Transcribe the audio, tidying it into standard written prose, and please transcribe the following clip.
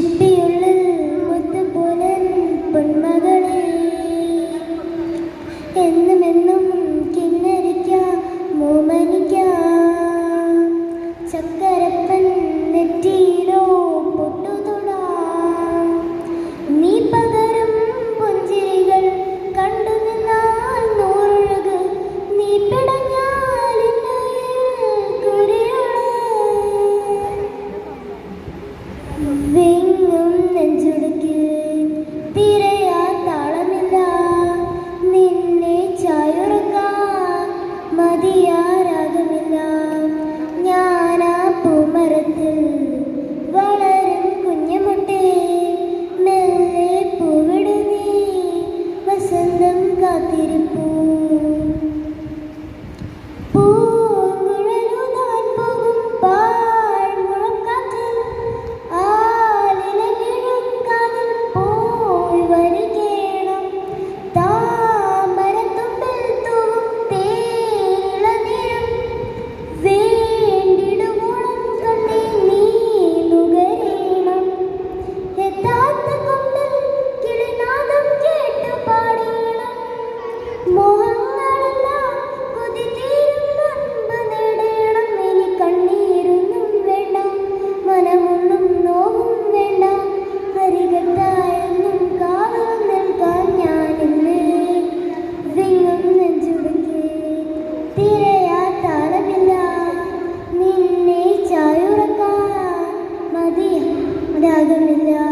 ചിപ്പിയുള്ളിൽ മുത്തുപോലൻ പൊന്മകളെ എന്നുമെന്നും കിന്നരിക്കാം മോമനിക്കാം ചക്കരപ്പൻ നെറ്റിയിലോ പൊട്ടുതൊടാം നീ പകരം പുഞ്ചിരികൾ കണ്ടു നിന്നാൽ നൂറഴക് നീ പിടഞ്ഞാൽ വെങ്ങും നെഞ്ചുടുക്കിൽ തിരയാ താളമില്ല നിന്നെ ചായുറക്കാൻ മതിയാരാഗമില്ല ഞാനാ പൂമരത്തിൽ വളരും കുഞ്ഞുമുട്ടേ മെല്ലെ പൂവിടു നീ വസന്തം കാത്തിരിപ്പൂ രാഗമില്ല